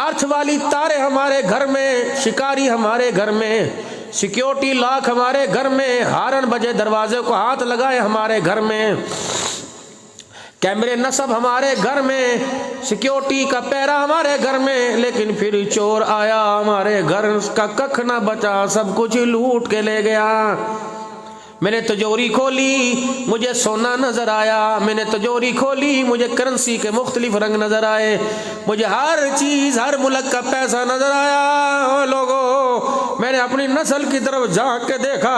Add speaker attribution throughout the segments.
Speaker 1: ارتھ والی تارے ہمارے گھر میں، شکاری ہمارے گھر میں، سیکیورٹی لاک ہمارے گھر میں، ہارن بجے دروازے کو ہاتھ لگائے ہمارے گھر میں، کیمرے نصب ہمارے گھر میں، سیکیورٹی کا پیرا ہمارے گھر میں، لیکن پھر چور آیا ہمارے گھر، اس کا ککھ نہ بچا، سب کچھ لوٹ کے لے گیا۔ میں نے تجوری کھولی، مجھے سونا نظر آیا، میں نے تجوری کھولی، مجھے کرنسی کے مختلف رنگ نظر آئے، مجھے ہر چیز، ہر ملک کا پیسہ نظر آیا۔ لوگوں، میں نے اپنی نسل کی طرف جھانک کے دیکھا،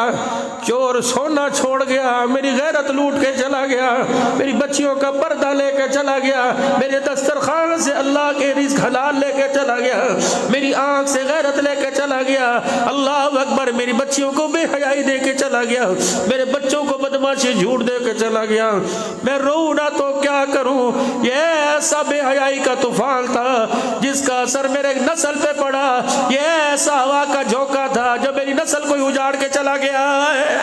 Speaker 1: چور سونا چھوڑ گیا، میری غیرت لوٹ کے چلا گیا، میری بچیوں کا پردہ لے کے چلا گیا، میرے دسترخوان سے اللہ کے رزق حلال لے کے چلا گیا، میری آنکھ سے غیرت لے کے چلا گیا، اللہ اکبر، میری بچیوں کو بے حیائی دے کے چلا گیا، میرے بچوں کو بدماشی جھوٹ دے کے چلا گیا۔ میں رو نہ تو کیا کروں، یہ ایسا بے حیائی کا طوفان تھا جس کا اثر میرے نسل پہ پڑا، یہ ایسا ہوا کا جھونکا تھا جو میری نسل کو اجاڑ کے چلا گیا ہے۔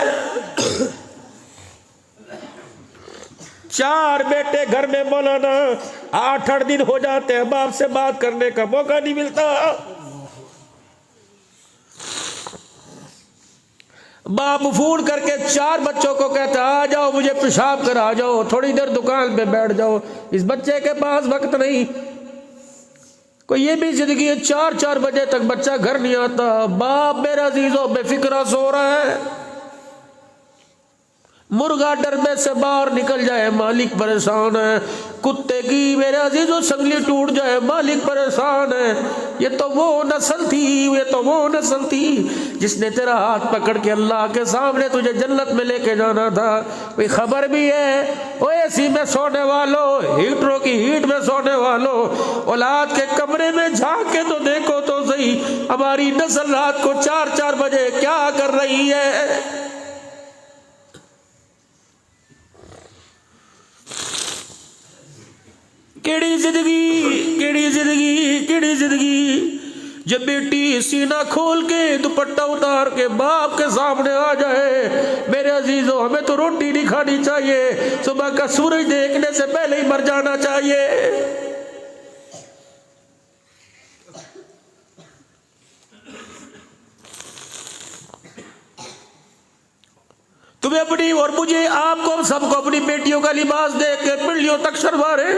Speaker 1: 4 بیٹے گھر میں، مولانا 8 دن ہو جاتے ہیں باپ سے بات کرنے کا موقع نہیں ملتا۔ باپ فون کر کے 4 بچوں کو کہتا آ جاؤ مجھے پیشاب کرا جاؤ، تھوڑی دیر دکان پہ بیٹھ جاؤ، اس بچے کے پاس وقت نہیں۔ کوئی یہ بھی زندگی ہے، 4 بجے تک بچہ گھر نہیں آتا، باپ میرا عزیزو بے فکرہ سو رہا ہے، مرغا ڈربے سے باہر نکل جائے مالک پریشان ہے، کتے کی میرے عزیزو سنگلی ٹوٹ جائے مالک پریشان ہے۔ یہ تو وہ نسل تھی، یہ تو وہ نسل تھی جس نے تیرا ہاتھ پکڑ کے اللہ کے سامنے تجھے جنت میں لے کے جانا تھا۔ کوئی خبر بھی ہے او اے سی میں سونے والوں، ہیٹروں کی ہیٹ میں سونے والوں، اولاد کے کمرے میں جھانک کے تو دیکھو تو صحیح، ہماری نسل رات کو 4 بجے کیا کر رہی ہے۔ کیڑی زندگی، کیڑی زندگی، کیڑی زندگی۔ جب بیٹی سینہ کھول کے دوپٹہ اتار کے باپ کے سامنے آ جائے، میرے عزیزو ہمیں تو روٹی نہیں کھانی چاہیے، صبح کا سورج دیکھنے سے پہلے ہی مر جانا چاہیے۔ تمہیں اپنی اور مجھے، آپ کو، سب کو اپنی بیٹیوں کا لباس دیکھ کے پنڈلیوں تک شرمارے۔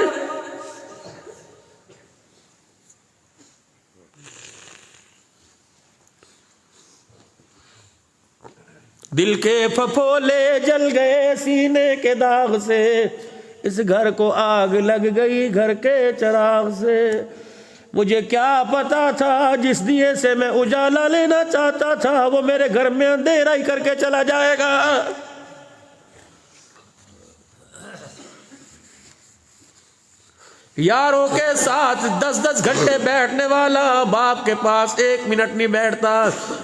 Speaker 1: دل کے پھپھولے جل گئے سینے کے داغ سے، اس گھر کو آگ لگ گئی گھر کے چراغ سے۔ مجھے کیا پتا تھا جس دیے سے میں اجالا لینا چاہتا تھا وہ میرے گھر میں اندھیرا ہی کر کے چلا جائے گا۔ یاروں کے ساتھ 10 گھنٹے بیٹھنے والا باپ کے پاس 1 منٹ نہیں بیٹھتا۔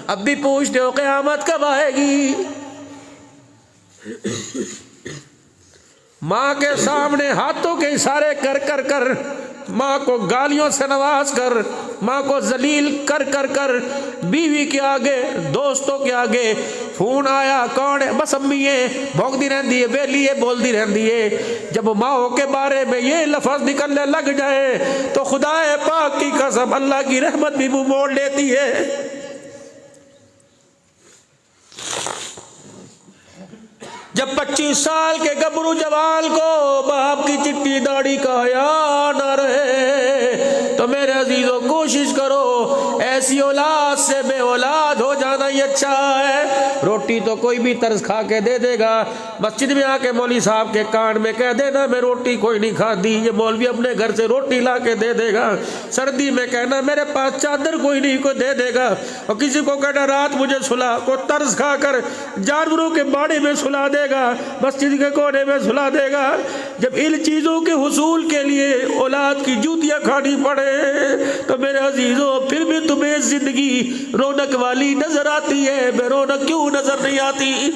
Speaker 1: اب بھی پوچھتے ہو قیامت کب آئے گی؟ ماں کے سامنے ہاتھوں کے اشارے کر کر کر، ماں کو گالیوں سے نواز کر، ماں کو ذلیل کر کر کر، بیوی کے آگے، دوستوں کے آگے، فون آیا کون ہے، بس امی ہے، بھونکتی رہتی ہے، بیلی ہے، بولتی رہتی ہے۔ جب ماں کے بارے میں یہ لفظ نکلنے لگ جائے تو خدا پاک کی قسم اللہ کی رحمت بھی منہ موڑ لیتی ہے۔ جب 25 سال کے گبرو جوان کو باپ کی چٹی داڑھی کا حیا نہ رہے تو میرے عزیزوں کوشش کرو ایسی اولاد سے بے اولاد ہو جانا ہی اچھا ہے۔ روٹی تو کوئی بھی طرز کھا کے دے دے گا، مسجد میں آ کے مولوی صاحب کے کان میں کہہ دینا میں روٹی کوئی نہیں کھاتی، یہ مولوی اپنے گھر سے روٹی لا کے دے دے گا۔ سردی میں کہنا میرے پاس چادر کوئی نہیں، کوئی دے دے گا، اور کسی کو کہنا رات مجھے سلا، کوئی طرز کھا کر جانوروں کے باڑے میں سلا دے گا، مسجد کے کونے میں سلا دے گا۔ جب ان چیزوں کے حصول کے لیے اولاد کی جوتیاں کھانی پڑے تو میرے عزیزوں پھر بھی تمہیں زندگی رونق والی نظر آتی ہے، بے رونق کیوں نظر نہیں آتی؟